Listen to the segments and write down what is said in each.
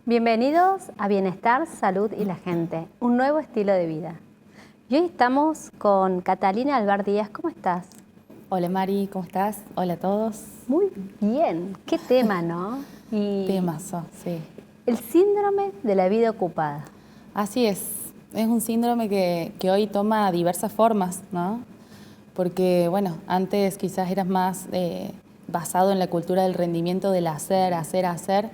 Bienvenidos a Bienestar, Salud y la Gente, un nuevo estilo de vida. Y hoy estamos con Catalina Alvar Díaz. ¿Cómo estás? Hola Mari, ¿cómo estás? Hola a todos. Muy bien. Qué tema, ¿no? Temazo, sí. El síndrome de la vida ocupada. Así es un síndrome que hoy toma diversas formas, ¿no? Porque, bueno, antes quizás eras más basado en la cultura del rendimiento, del hacer.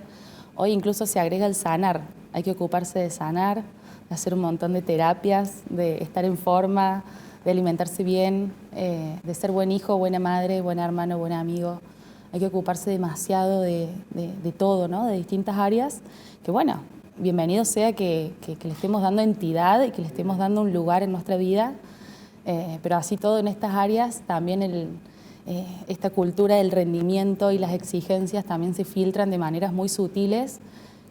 Hoy incluso se agrega el sanar. Hay que ocuparse de sanar, de hacer un montón de terapias, de estar en forma, de alimentarse bien, de ser buen hijo, buena madre, buen hermano, buen amigo. Hay que ocuparse demasiado de todo, ¿no? De distintas áreas, que bueno, bienvenido sea que le estemos dando entidad y que le estemos dando un lugar en nuestra vida, pero así todo en estas áreas también esta cultura del rendimiento y las exigencias también se filtran de maneras muy sutiles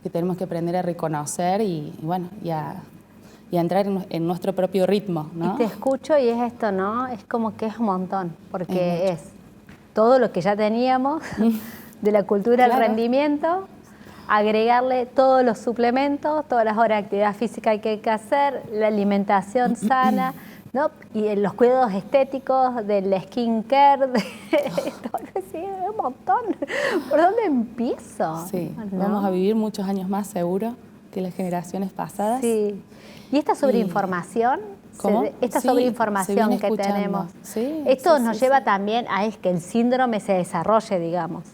que tenemos que aprender a reconocer y a entrar en nuestro propio ritmo, ¿no? Y te escucho y es esto, ¿no? Es como que es un montón, porque es todo lo que ya teníamos de la cultura del rendimiento, agregarle todos los suplementos, todas las horas de actividad física que hay que hacer, la alimentación sana, ¿no? Y los cuidados estéticos, del skincare, sí, es un montón. ¿Por dónde empiezo? Sí, ¿no? Vamos a vivir muchos años más seguro que las generaciones pasadas. Sí. ¿Y esta sobreinformación? ¿Cómo? Esta sí, sobreinformación que tenemos. Sí, esto nos lleva también a que el síndrome se desarrolle, digamos.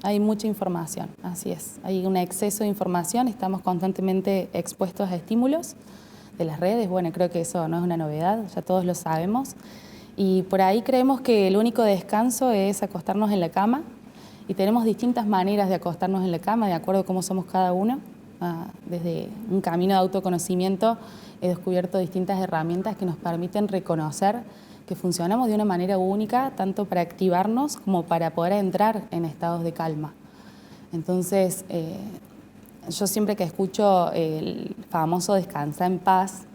Hay mucha información, así es. Hay un exceso de información, estamos constantemente expuestos a estímulos de las redes. Bueno, creo que eso no es una novedad, ya todos lo sabemos. Y por ahí creemos que el único descanso es acostarnos en la cama. Y tenemos distintas maneras de acostarnos en la cama, de acuerdo a cómo somos cada uno. Desde un camino de autoconocimiento he descubierto distintas herramientas que nos permiten reconocer que funcionamos de una manera única, tanto para activarnos como para poder entrar en estados de calma. Entonces, yo siempre que escucho el famoso descansa en paz,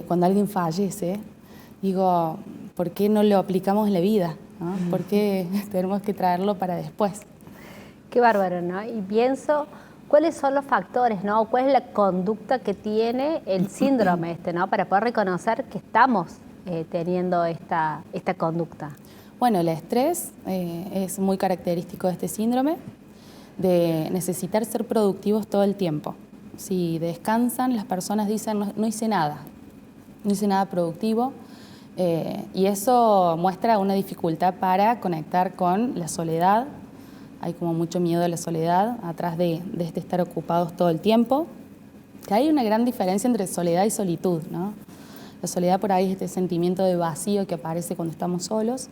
cuando alguien fallece, digo, ¿por qué no lo aplicamos en la vida? ¿No? ¿Por qué tenemos que traerlo para después? Qué bárbaro, ¿no? Y pienso, ¿cuáles son los factores, ¿no? ¿Cuál es la conducta que tiene el síndrome ¿no? Para poder reconocer que estamos teniendo esta conducta. Bueno, el estrés es muy característico de este síndrome, de necesitar ser productivos todo el tiempo. Si descansan, las personas dicen, no hice nada productivo, y eso muestra una dificultad para conectar con la soledad. Hay como mucho miedo a la soledad atrás de este estar ocupados todo el tiempo. Que hay una gran diferencia entre soledad y solitud, ¿no? La soledad por ahí es este sentimiento de vacío que aparece cuando estamos solos,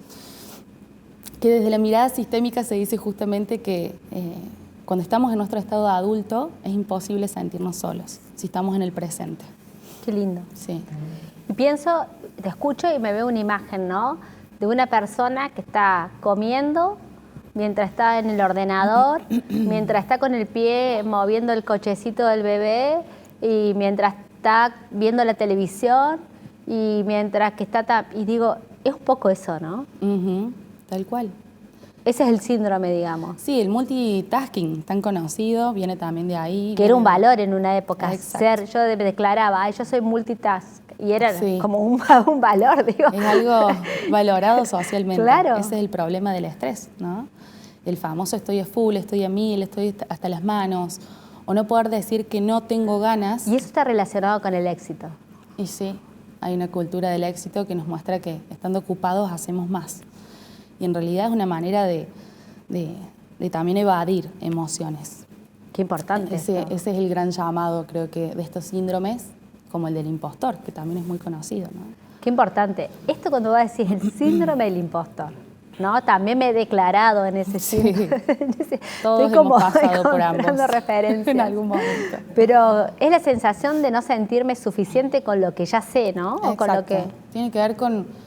que desde la mirada sistémica se dice justamente que cuando estamos en nuestro estado de adulto es imposible sentirnos solos, si estamos en el presente. Qué lindo. Sí. Y pienso, te escucho y me veo una imagen, ¿no? De una persona que está comiendo mientras está en el ordenador, mientras está con el pie moviendo el cochecito del bebé y mientras está viendo la televisión y mientras que está... Y digo, es un poco eso, ¿no? Tal cual. Ese es el síndrome, digamos. Sí, el multitasking, tan conocido, viene también de ahí. Que era un valor en una época. Exacto. Yo declaraba, yo soy multitask. Y era como un valor, digo. Es algo valorado socialmente. Claro. Ese es el problema del estrés, ¿no? El famoso estoy a full, estoy a 1000, estoy hasta las manos. O no poder decir que no tengo ganas. Y eso está relacionado con el éxito. Y sí, hay una cultura del éxito que nos muestra que estando ocupados hacemos más. Y en realidad es una manera de también evadir emociones. Qué importante. Ese es el gran llamado, creo que, de estos síndromes, como el del impostor, que también es muy conocido, ¿no? Qué importante. Esto cuando vos decís el síndrome del impostor, ¿no? También me he declarado en ese síndrome. Todos hemos pasado por ambos. Referencias. En algún momento. Pero es la sensación de no sentirme suficiente con lo que ya sé, ¿no? O con lo que... Tiene que ver con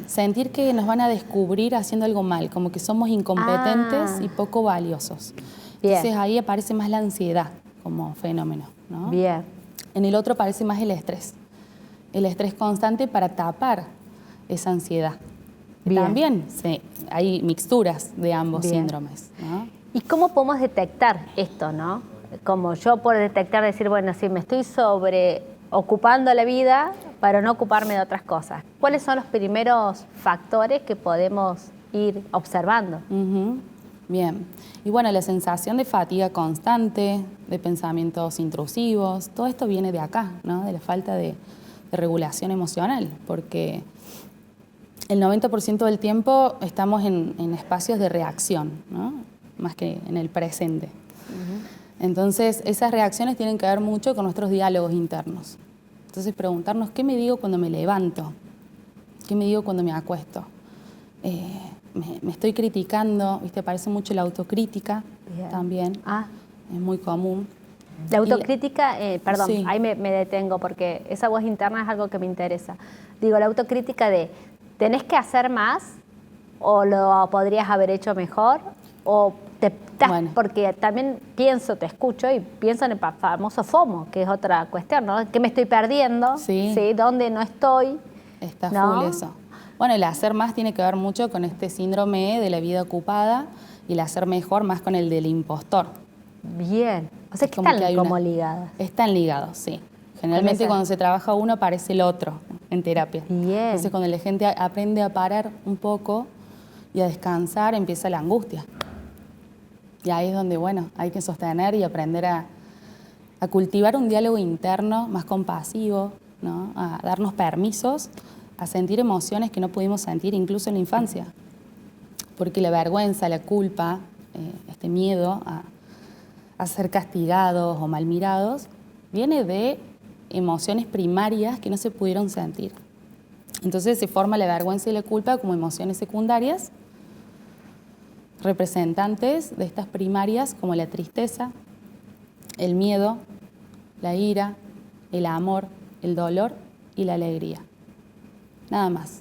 sentir que nos van a descubrir haciendo algo mal, como que somos incompetentes y poco valiosos. Bien. Entonces ahí aparece más la ansiedad como fenómeno, ¿no? Bien. En el otro aparece más el estrés constante para tapar esa ansiedad. Bien. También hay mixturas de ambos síndromes, ¿no? ¿Y cómo podemos detectar esto, no? Como yo puedo detectar, decir, bueno, si me estoy ocupando la vida para no ocuparme de otras cosas. ¿Cuáles son los primeros factores que podemos ir observando? Bien. Y bueno, la sensación de fatiga constante, de pensamientos intrusivos, todo esto viene de acá, ¿no? De la falta de regulación emocional, porque el 90% del tiempo estamos en espacios de reacción, ¿no? Más que en el presente. Entonces, esas reacciones tienen que ver mucho con nuestros diálogos internos. Entonces, preguntarnos, ¿qué me digo cuando me levanto? ¿Qué me digo cuando me acuesto? Me estoy criticando, ¿viste? Parece mucho la autocrítica. Bien. También. Es muy común. La autocrítica, perdón, sí. Ahí me detengo porque esa voz interna es algo que me interesa. Digo, la autocrítica de, ¿tenés que hacer más? ¿O lo podrías haber hecho mejor? ¿O bueno, porque también te escucho y pienso en el famoso FOMO, que es otra cuestión, ¿no? ¿Qué me estoy perdiendo? Sí. ¿Dónde no estoy? Está full eso. Bueno, el hacer más tiene que ver mucho con este síndrome de la vida ocupada y el hacer mejor más con el del impostor. Bien. O sea, que están como ligadas. Están ligados, sí. Generalmente cuando se trabaja uno aparece el otro en terapia. Bien. Entonces cuando la gente aprende a parar un poco y a descansar, empieza la angustia. Y ahí es donde, bueno, hay que sostener y aprender a cultivar un diálogo interno más compasivo, ¿no? A darnos permisos, a sentir emociones que no pudimos sentir incluso en la infancia. Porque la vergüenza, la culpa, este miedo a ser castigados o mal mirados, viene de emociones primarias que no se pudieron sentir. Entonces se forma la vergüenza y la culpa como emociones secundarias, representantes de estas primarias como la tristeza, el miedo, la ira, el amor, el dolor y la alegría. Nada más.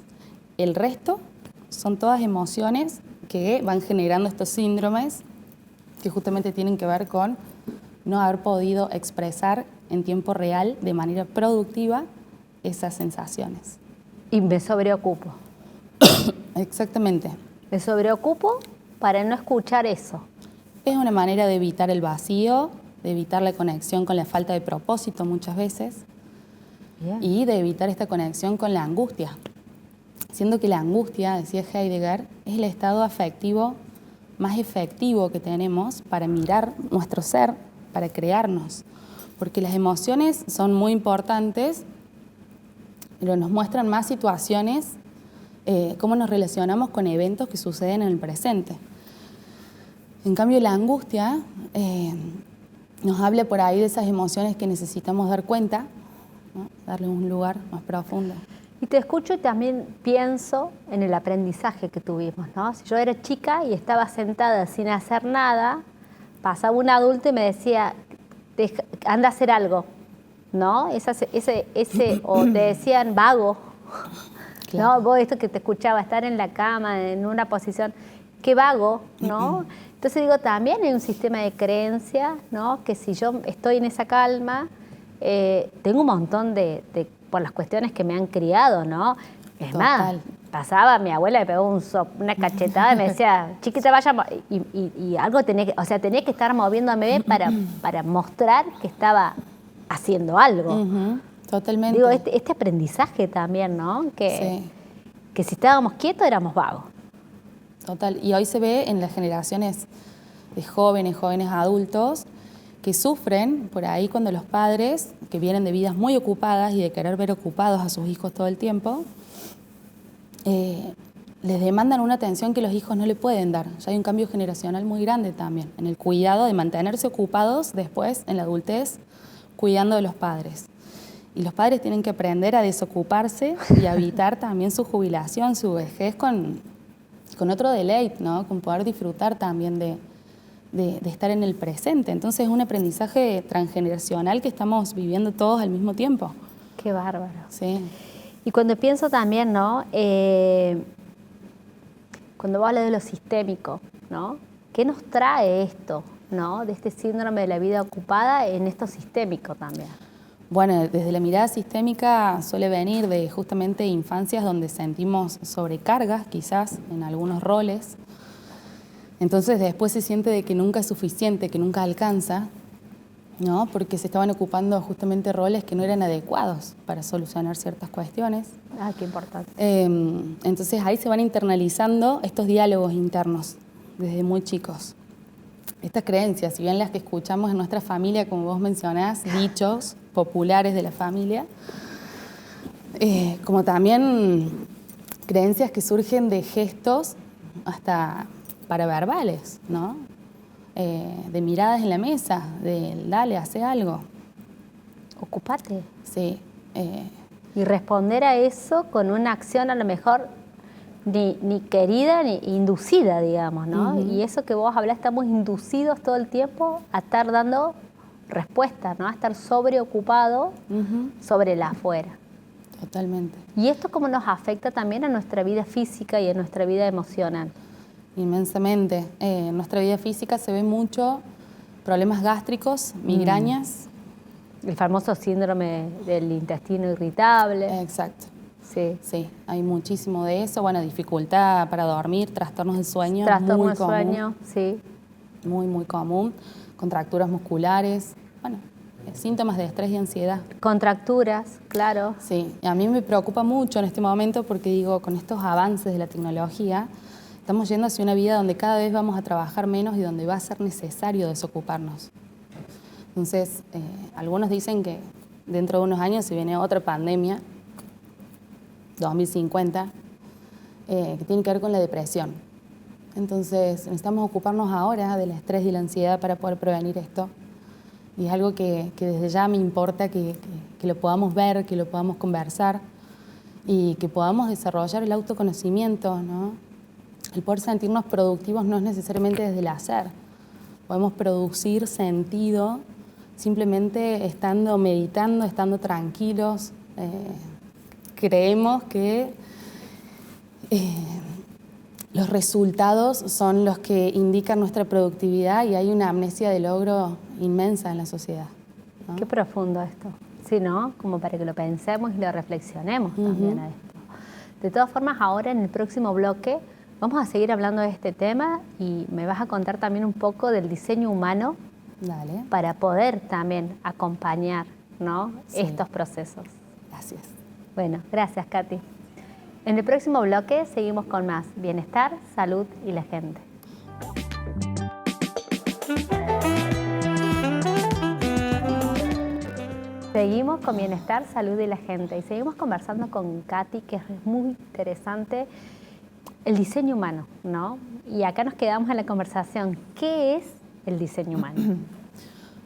El resto son todas emociones que van generando estos síndromes que justamente tienen que ver con no haber podido expresar en tiempo real de manera productiva esas sensaciones. Y me sobreocupo. Exactamente. Me sobreocupo para no escuchar eso. Es una manera de evitar el vacío, de evitar la conexión con la falta de propósito muchas veces. Bien. Y de evitar esta conexión con la angustia. Siendo que la angustia, decía Heidegger, es el estado afectivo más efectivo que tenemos para mirar nuestro ser, para crearnos. Porque las emociones son muy importantes, pero nos muestran más situaciones, cómo nos relacionamos con eventos que suceden en el presente. En cambio, la angustia nos habla por ahí de esas emociones que necesitamos dar cuenta, ¿no? Darle un lugar más profundo. Y te escucho y también pienso en el aprendizaje que tuvimos, ¿no? Si yo era chica y estaba sentada sin hacer nada, pasaba un adulto y me decía, anda a hacer algo, ¿no? O te decían vago, claro. ¿No? Vos esto que te escuchaba, estar en la cama, en una posición, qué vago, ¿no? Entonces digo, también hay un sistema de creencia, ¿no? Que si yo estoy en esa calma, tengo un montón por las cuestiones que me han criado, ¿no? Es Total. más, pasaba, mi abuela me pegó una cachetada y me decía, chiquita, vaya, y algo tenía que estar moviéndome para mostrar que estaba haciendo algo. Totalmente. Digo, este aprendizaje también, ¿no? Que si estábamos quietos éramos vagos. Total, y hoy se ve en las generaciones de jóvenes adultos, que sufren por ahí cuando los padres, que vienen de vidas muy ocupadas y de querer ver ocupados a sus hijos todo el tiempo, les demandan una atención que los hijos no le pueden dar. Ya hay un cambio generacional muy grande también, en el cuidado de mantenerse ocupados después, en la adultez, cuidando de los padres. Y los padres tienen que aprender a desocuparse y a evitar también su jubilación, su vejez con otro deleite, ¿no? Con poder disfrutar también de estar en el presente. Entonces es un aprendizaje transgeneracional que estamos viviendo todos al mismo tiempo. Qué bárbaro. Sí. Y cuando pienso también, ¿no? Cuando vos hablas de lo sistémico, ¿no? ¿Qué nos trae esto, ¿no? De este síndrome de la vida ocupada en esto sistémico también. Bueno, desde la mirada sistémica suele venir de justamente infancias donde sentimos sobrecargas, quizás, en algunos roles. Entonces después se siente de que nunca es suficiente, que nunca alcanza, ¿no? Porque se estaban ocupando justamente roles que no eran adecuados para solucionar ciertas cuestiones. Ah, qué importante. Entonces ahí se van internalizando estos diálogos internos desde muy chicos. Estas creencias, si bien las que escuchamos en nuestra familia, como vos mencionás, dichos populares de la familia, como también creencias que surgen de gestos hasta paraverbales, ¿no? De miradas en la mesa, de dale, hace algo. Ocúpate. Sí. Y responder a eso con una acción a lo mejor ni querida ni inducida, digamos, ¿no? Y eso que vos hablás, estamos inducidos todo el tiempo a estar dando respuestas, ¿no? A estar sobreocupado sobre la afuera. Totalmente. ¿Y esto cómo nos afecta también a nuestra vida física y a nuestra vida emocional? Inmensamente. En nuestra vida física se ve mucho problemas gástricos, migrañas. El famoso síndrome del intestino irritable. Exacto. Sí. Sí, hay muchísimo de eso. Bueno, dificultad para dormir, trastornos del sueño. Trastorno muy del común, sueño, sí. Muy, muy común. Contracturas musculares. Bueno, síntomas de estrés y ansiedad. Contracturas, claro. Sí, y a mí me preocupa mucho en este momento porque digo, con estos avances de la tecnología, estamos yendo hacia una vida donde cada vez vamos a trabajar menos y donde va a ser necesario desocuparnos. Entonces, algunos dicen que dentro de unos años se viene otra pandemia, 2050, que tiene que ver con la depresión. Entonces, necesitamos ocuparnos ahora del estrés y la ansiedad para poder prevenir esto. Y es algo que desde ya me importa que lo podamos ver, que lo podamos conversar y que podamos desarrollar el autoconocimiento, ¿no? El poder sentirnos productivos no es necesariamente desde el hacer. Podemos producir sentido simplemente estando meditando, estando tranquilos. Creemos que los resultados son los que indican nuestra productividad y hay una amnesia de logro inmensa en la sociedad, ¿no? Qué profundo esto. Sí, ¿no? Como para que lo pensemos y lo reflexionemos también a esto. De todas formas, ahora en el próximo bloque vamos a seguir hablando de este tema y me vas a contar también un poco del diseño humano. Dale. Para poder también acompañar, ¿no? Sí. Estos procesos. Gracias. Bueno, gracias, Katy. En el próximo bloque seguimos con más bienestar, salud y la gente. Seguimos con bienestar, salud y la gente y seguimos conversando con Katy, que es muy interesante el diseño humano, ¿no? Y acá nos quedamos en la conversación. ¿Qué es el diseño humano?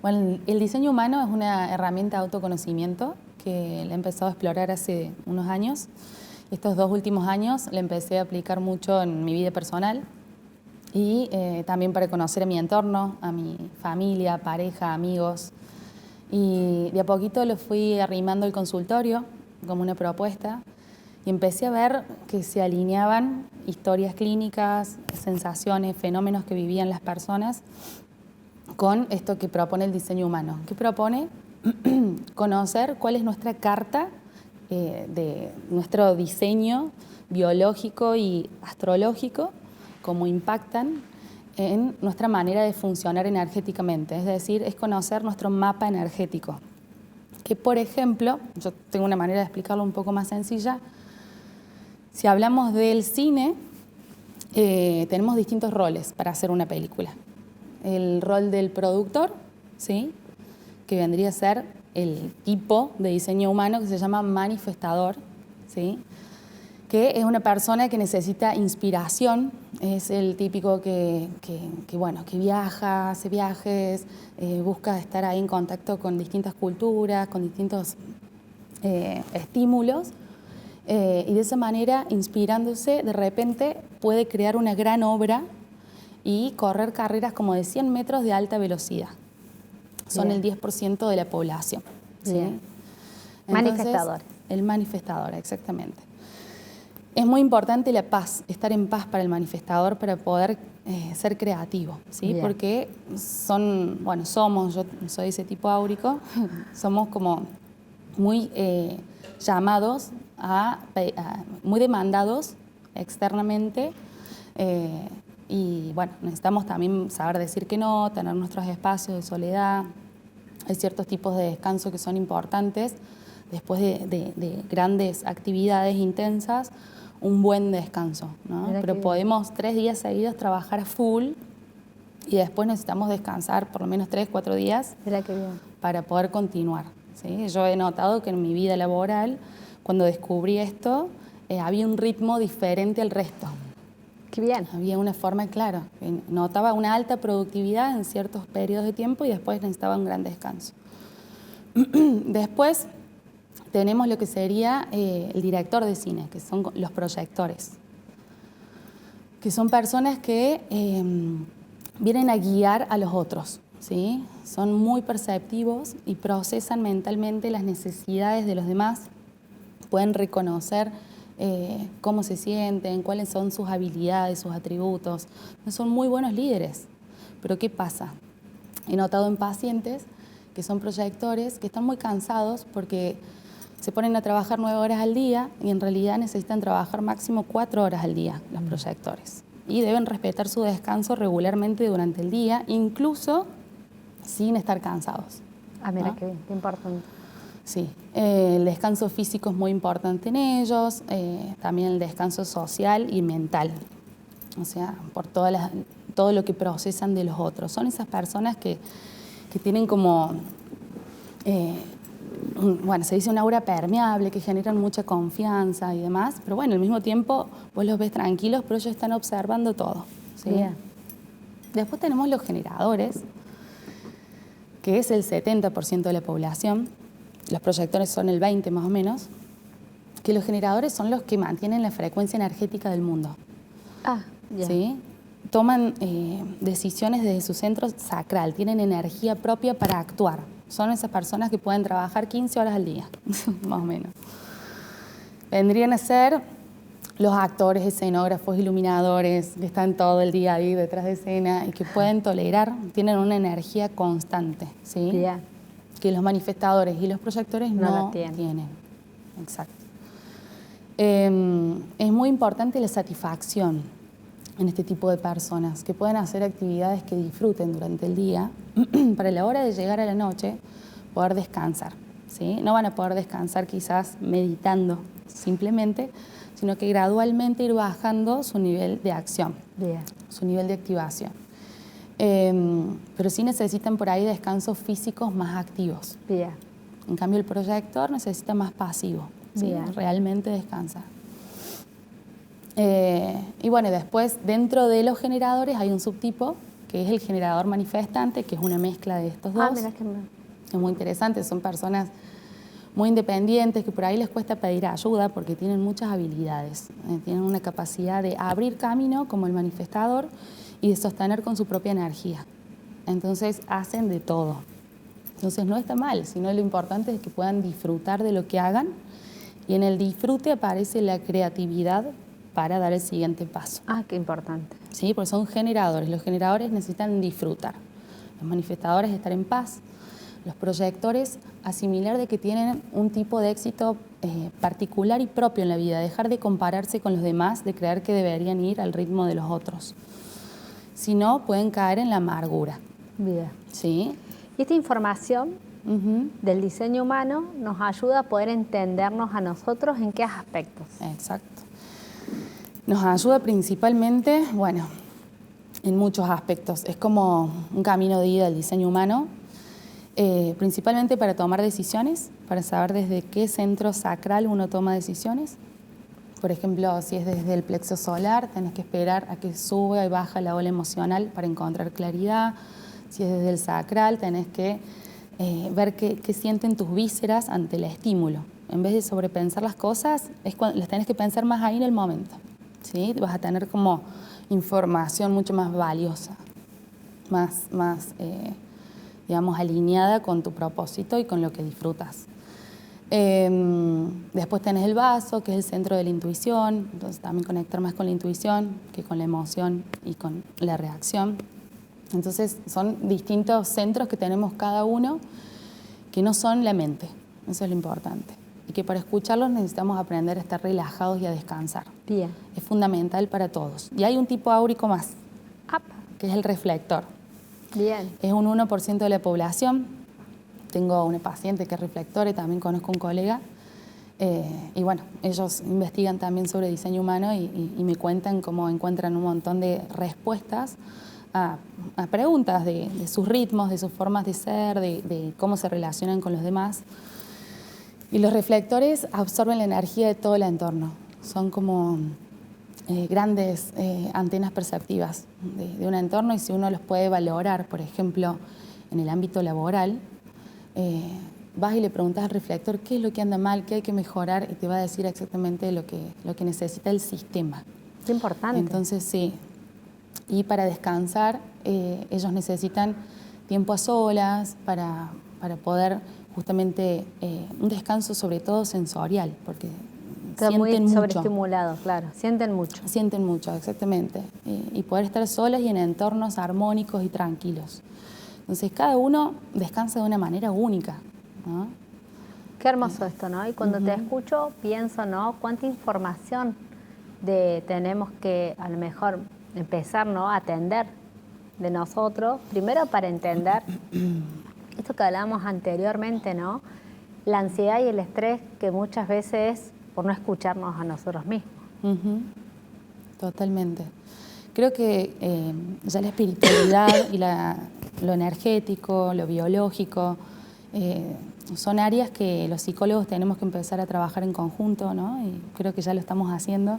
Bueno, el diseño humano es una herramienta de autoconocimiento que la he empezado a explorar hace unos años. Estos 2 últimos años la empecé a aplicar mucho en mi vida personal y también para conocer a mi entorno, a mi familia, pareja, amigos. Y de a poquito lo fui arrimando al consultorio como una propuesta y empecé a ver que se alineaban historias clínicas, sensaciones, fenómenos que vivían las personas con esto que propone el diseño humano. ¿Qué propone? Conocer cuál es nuestra carta de nuestro diseño biológico y astrológico, cómo impactan en nuestra manera de funcionar energéticamente. Es decir, es conocer nuestro mapa energético. Que, por ejemplo, yo tengo una manera de explicarlo un poco más sencilla. Si hablamos del cine, tenemos distintos roles para hacer una película. El rol del productor, ¿sí? Que vendría a ser el tipo de diseño humano que se llama manifestador, ¿sí? Que es una persona que necesita inspiración, es el típico que viaja, hace viajes, busca estar ahí en contacto con distintas culturas, con distintos estímulos, y de esa manera, inspirándose, de repente puede crear una gran obra y correr carreras como de 100 metros de alta velocidad. Son el 10% de la población, ¿sí? Entonces, Manifestadores. El manifestador, exactamente. Es muy importante la paz, estar en paz para el manifestador para poder ser creativo, ¿sí? Bien. Porque yo soy ese tipo áurico, somos como muy llamados muy demandados externamente Y bueno, necesitamos también saber decir que no, tener nuestros espacios de soledad. Hay ciertos tipos de descanso que son importantes. Después de grandes actividades intensas, un buen descanso, ¿no? Pero podemos 3 días seguidos trabajar a full y después necesitamos descansar por lo menos 3, 4 días para poder continuar, ¿sí? Yo he notado que en mi vida laboral, cuando descubrí esto, había un ritmo diferente al resto. Qué bien. Había una forma, claro, notaba una alta productividad en ciertos periodos de tiempo y después necesitaba un gran descanso. Después tenemos lo que sería el director de cine, que son los proyectores, que son personas que vienen a guiar a los otros, ¿sí? Son muy perceptivos y procesan mentalmente las necesidades de los demás, pueden reconocer cómo se sienten, cuáles son sus habilidades, sus atributos. Son muy buenos líderes. Pero ¿qué pasa? He notado en pacientes que son proyectores que están muy cansados porque se ponen a trabajar 9 horas al día y en realidad necesitan trabajar máximo 4 horas al día los proyectores. Y deben respetar su descanso regularmente durante el día, incluso sin estar cansados. Ah, mira, ¿no? qué bien, qué importante. Sí, el descanso físico es muy importante en ellos, también el descanso social y mental, o sea, por todo lo que procesan de los otros. Son esas personas que tienen como, bueno, se dice un aura permeable, que generan mucha confianza y demás, pero bueno, al mismo tiempo vos los ves tranquilos, pero ellos están observando todo, ¿sí? Bien. Después tenemos los generadores, que es el 70% de la población. Los proyectores son el 20% más o menos, que los generadores son los que mantienen la frecuencia energética del mundo. Ah, ya. ¿Sí? Toman decisiones desde su centro sacral, tienen energía propia para actuar. Son esas personas que pueden trabajar 15 horas al día, más o menos. Vendrían a ser los actores, escenógrafos, iluminadores, que están todo el día ahí detrás de escena y que pueden tolerar, tienen una energía constante, ¿sí? Bien. Que los manifestadores y los proyectores no tienen. Exacto. Es muy importante la satisfacción en este tipo de personas, que puedan hacer actividades que disfruten durante el día para la hora de llegar a la noche poder descansar, ¿sí? No van a poder descansar quizás meditando simplemente, sino que gradualmente ir bajando su nivel de acción, su nivel de activación. Pero sí necesitan por ahí descansos físicos más activos. Bien. En cambio, el proyector necesita más pasivo, ¿sí? Realmente descansa. Y bueno, después dentro de los generadores hay un subtipo que es el generador manifestante, que es una mezcla de estos dos. Ah, mira, es muy interesante, son personas muy independientes que por ahí les cuesta pedir ayuda porque tienen muchas habilidades, tienen una capacidad de abrir camino como el manifestador y de sostener con su propia energía. Entonces hacen de todo. Entonces no está mal, sino lo importante es que puedan disfrutar de lo que hagan y en el disfrute aparece la creatividad para dar el siguiente paso. Ah, qué importante. Sí, porque son generadores. Los generadores necesitan disfrutar. Los manifestadores estar en paz. Los proyectores asimilar de que tienen un tipo de éxito particular y propio en la vida, dejar de compararse con los demás, de creer que deberían ir al ritmo de los otros. Si no, pueden caer en la amargura. Bien. ¿Sí? Y esta información del diseño humano nos ayuda a poder entendernos a nosotros en qué aspectos. Exacto. Nos ayuda principalmente, bueno, en muchos aspectos. Es como un camino de ida al diseño humano, principalmente para tomar decisiones, para saber desde qué centro sacral uno toma decisiones. Por ejemplo, si es desde el plexo solar, tenés que esperar a que suba y baja la ola emocional para encontrar claridad. Si es desde el sacral, tenés que ver qué sienten tus vísceras ante el estímulo. En vez de sobrepensar las cosas, las tenés que pensar más ahí en el momento. ¿Sí? Vas a tener como información mucho más valiosa, más digamos, alineada con tu propósito y con lo que disfrutas. Después tenés el vaso, que es el centro de la intuición, entonces también conectar más con la intuición que con la emoción y con la reacción. Entonces son distintos centros que tenemos cada uno que no son la mente, eso es lo importante. Y que para escucharlos necesitamos aprender a estar relajados y a descansar. Bien. Es fundamental para todos. Y hay un tipo áurico más, que es el reflector. Bien. Es un 1% de la población. Tengo una paciente que es reflectora y también conozco un colega. Y bueno, ellos investigan también sobre diseño humano y me cuentan cómo encuentran un montón de respuestas a preguntas de sus ritmos, de sus formas de ser, de cómo se relacionan con los demás. Y los reflectores absorben la energía de todo el entorno. Son como grandes antenas perceptivas de un entorno, y si uno los puede valorar, por ejemplo, en el ámbito laboral, vas y le preguntas al reflector qué es lo que anda mal, qué hay que mejorar, y te va a decir exactamente lo que necesita el sistema. Qué importante. Entonces, sí. Y para descansar, ellos necesitan tiempo a solas para poder justamente un descanso sobre todo sensorial, porque Está sienten muy mucho. sobreestimulado, claro. Sienten mucho. Sienten mucho, exactamente. Y poder estar solas y en entornos armónicos y tranquilos. Entonces, cada uno descansa de una manera única, ¿no? Qué hermoso esto, ¿no? Y cuando te escucho, pienso, ¿no? Cuánta información tenemos que, a lo mejor, empezar, ¿no? A atender de nosotros. Primero, para entender esto que hablábamos anteriormente, ¿no? La ansiedad y el estrés, que muchas veces es por no escucharnos a nosotros mismos. Totalmente. Creo que ya la espiritualidad y lo energético, lo biológico, son áreas que los psicólogos tenemos que empezar a trabajar en conjunto, ¿no? Y creo que ya lo estamos haciendo.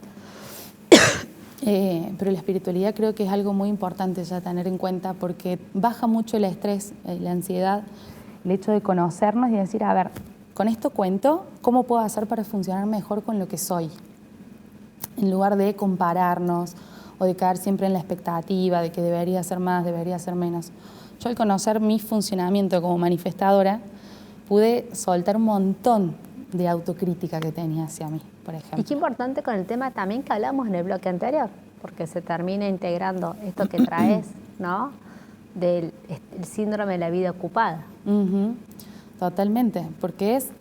Pero la espiritualidad creo que es algo muy importante ya tener en cuenta, porque baja mucho el estrés, la ansiedad, el hecho de conocernos y decir, a ver, con esto cuento, ¿cómo puedo hacer para funcionar mejor con lo que soy? En lugar de compararnos o de caer siempre en la expectativa de que debería ser más, debería ser menos. Yo, al conocer mi funcionamiento como manifestadora, pude soltar un montón de autocrítica que tenía hacia mí, por ejemplo. Y qué importante con el tema también que hablamos en el bloque anterior, porque se termina integrando esto que traes, ¿no? Del síndrome de la vida ocupada. Totalmente, porque es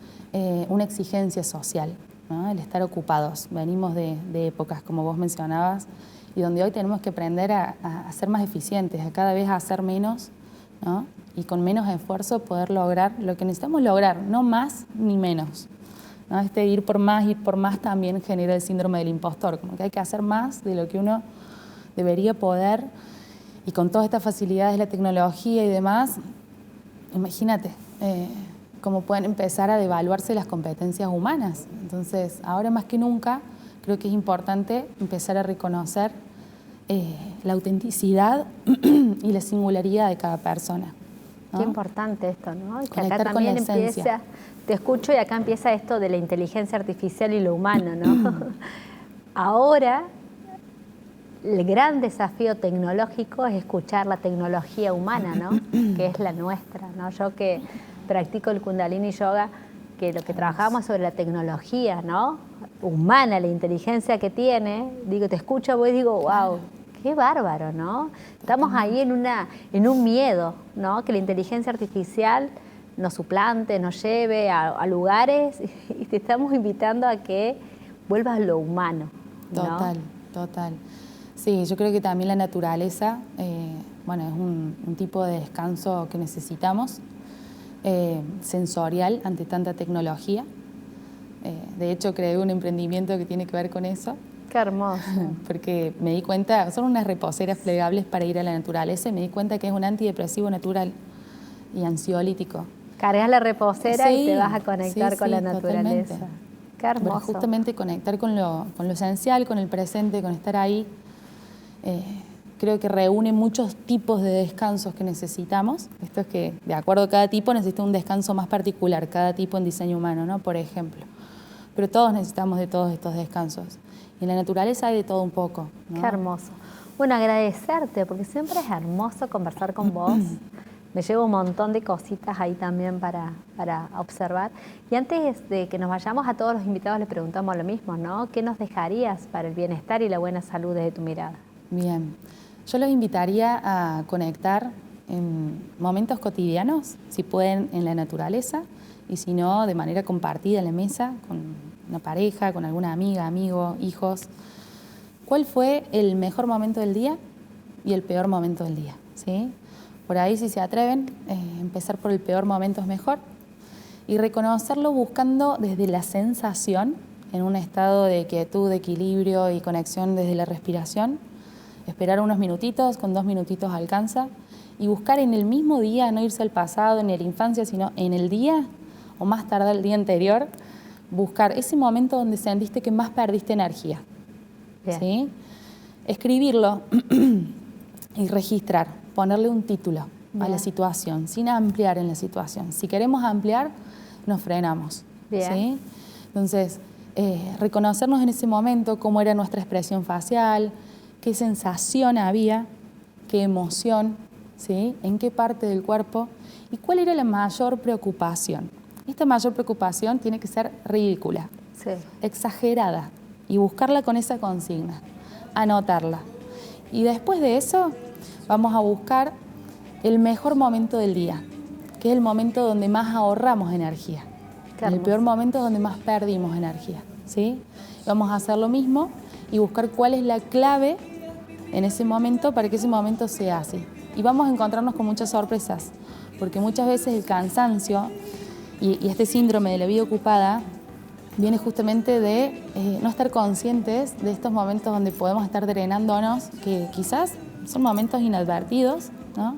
una exigencia social, ¿no? El estar ocupados. Venimos de épocas, como vos mencionabas, y donde hoy tenemos que aprender a ser más eficientes, a cada vez hacer menos, ¿no? Y con menos esfuerzo poder lograr lo que necesitamos lograr, no más ni menos, ¿no? Ir por más también genera el síndrome del impostor, como que hay que hacer más de lo que uno debería poder, y con todas estas facilidades de la tecnología y demás, imagínate cómo pueden empezar a devaluarse las competencias humanas. Entonces, ahora más que nunca, creo que es importante empezar a reconocer la autenticidad y la singularidad de cada persona, ¿no? Qué importante esto, ¿no? Y que Conectar acá con la también esencia. empieza, te escucho y acá empieza esto de la inteligencia artificial y lo humano, ¿no? Ahora, el gran desafío tecnológico es escuchar la tecnología humana, ¿no? Que es la nuestra, ¿no? Yo que practico el Kundalini Yoga, que lo que trabajamos sobre la tecnología, ¿no? Humana, la inteligencia que tiene, digo, te escucho vos y digo, wow, qué bárbaro, ¿no? Estamos ahí en un miedo, ¿no? Que la inteligencia artificial nos suplante, nos lleve a lugares, y te estamos invitando a que vuelvas a lo humano, ¿no? Total. Sí, yo creo que también la naturaleza, bueno, es un tipo de descanso que necesitamos, sensorial ante tanta tecnología. De hecho, creé un emprendimiento que tiene que ver con eso. Qué hermoso. Porque me di cuenta, son unas reposeras plegables para ir a la naturaleza, y me di cuenta que es un antidepresivo natural y ansiolítico. Cargas la reposera y te vas a conectar con la totalmente. naturaleza. Qué hermoso. Bueno, justamente conectar con lo esencial, con el presente, con estar ahí. Creo que reúne muchos tipos de descansos que necesitamos. Esto es que, de acuerdo a cada tipo, necesita un descanso más particular, cada tipo en diseño humano, ¿no? Por ejemplo. Pero todos necesitamos de todos estos descansos. Y en la naturaleza hay de todo un poco, ¿no? Qué hermoso. Bueno, agradecerte, porque siempre es hermoso conversar con vos. Me llevo un montón de cositas ahí también para observar. Y antes de que nos vayamos, a todos los invitados les preguntamos lo mismo, ¿no? ¿Qué nos dejarías para el bienestar y la buena salud desde tu mirada? Bien. Yo los invitaría a conectar en momentos cotidianos, si pueden en la naturaleza, y si no, de manera compartida en la mesa, con una pareja, con alguna amiga, amigo, hijos. ¿Cuál fue el mejor momento del día y el peor momento del día, ¿sí? Por ahí, si se atreven, empezar por el peor momento es mejor. Y reconocerlo buscando desde la sensación, en un estado de quietud, de equilibrio y conexión desde la respiración. Esperar unos minutitos, con 2 minutitos alcanza. Y buscar en el mismo día, no irse al pasado ni a la infancia, sino en el día, o más tarde el día anterior, buscar ese momento donde sentiste que más perdiste energía. ¿Sí? Escribirlo y registrar, ponerle un título a la situación, sin ampliar en la situación. Si queremos ampliar, nos frenamos. ¿Sí? Entonces, reconocernos en ese momento cómo era nuestra expresión facial, qué sensación había, qué emoción, ¿sí? En qué parte del cuerpo y cuál era la mayor preocupación. Esta mayor preocupación tiene que ser ridícula, exagerada, y buscarla con esa consigna, anotarla. Y después de eso vamos a buscar el mejor momento del día, que es el momento donde más ahorramos energía. El peor momento es donde más perdimos energía, ¿sí? Vamos a hacer lo mismo y buscar cuál es la clave en ese momento para que ese momento sea así. Y vamos a encontrarnos con muchas sorpresas, porque muchas veces el cansancio y este síndrome de la vida ocupada viene justamente de no estar conscientes de estos momentos donde podemos estar drenándonos, que quizás son momentos inadvertidos, ¿no?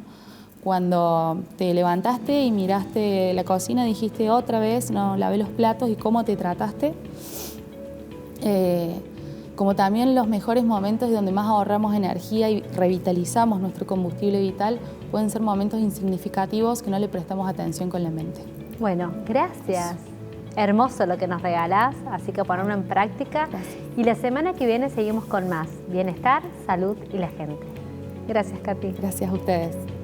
Cuando te levantaste y miraste la cocina, dijiste otra vez, no lavé los platos y cómo te trataste. Como también los mejores momentos donde más ahorramos energía y revitalizamos nuestro combustible vital, pueden ser momentos insignificativos que no le prestamos atención con la mente. Bueno, gracias. Hermoso lo que nos regalás, así que ponerlo en práctica. Gracias. Y la semana que viene seguimos con más bienestar, salud y la gente. Gracias, Katy. Gracias a ustedes.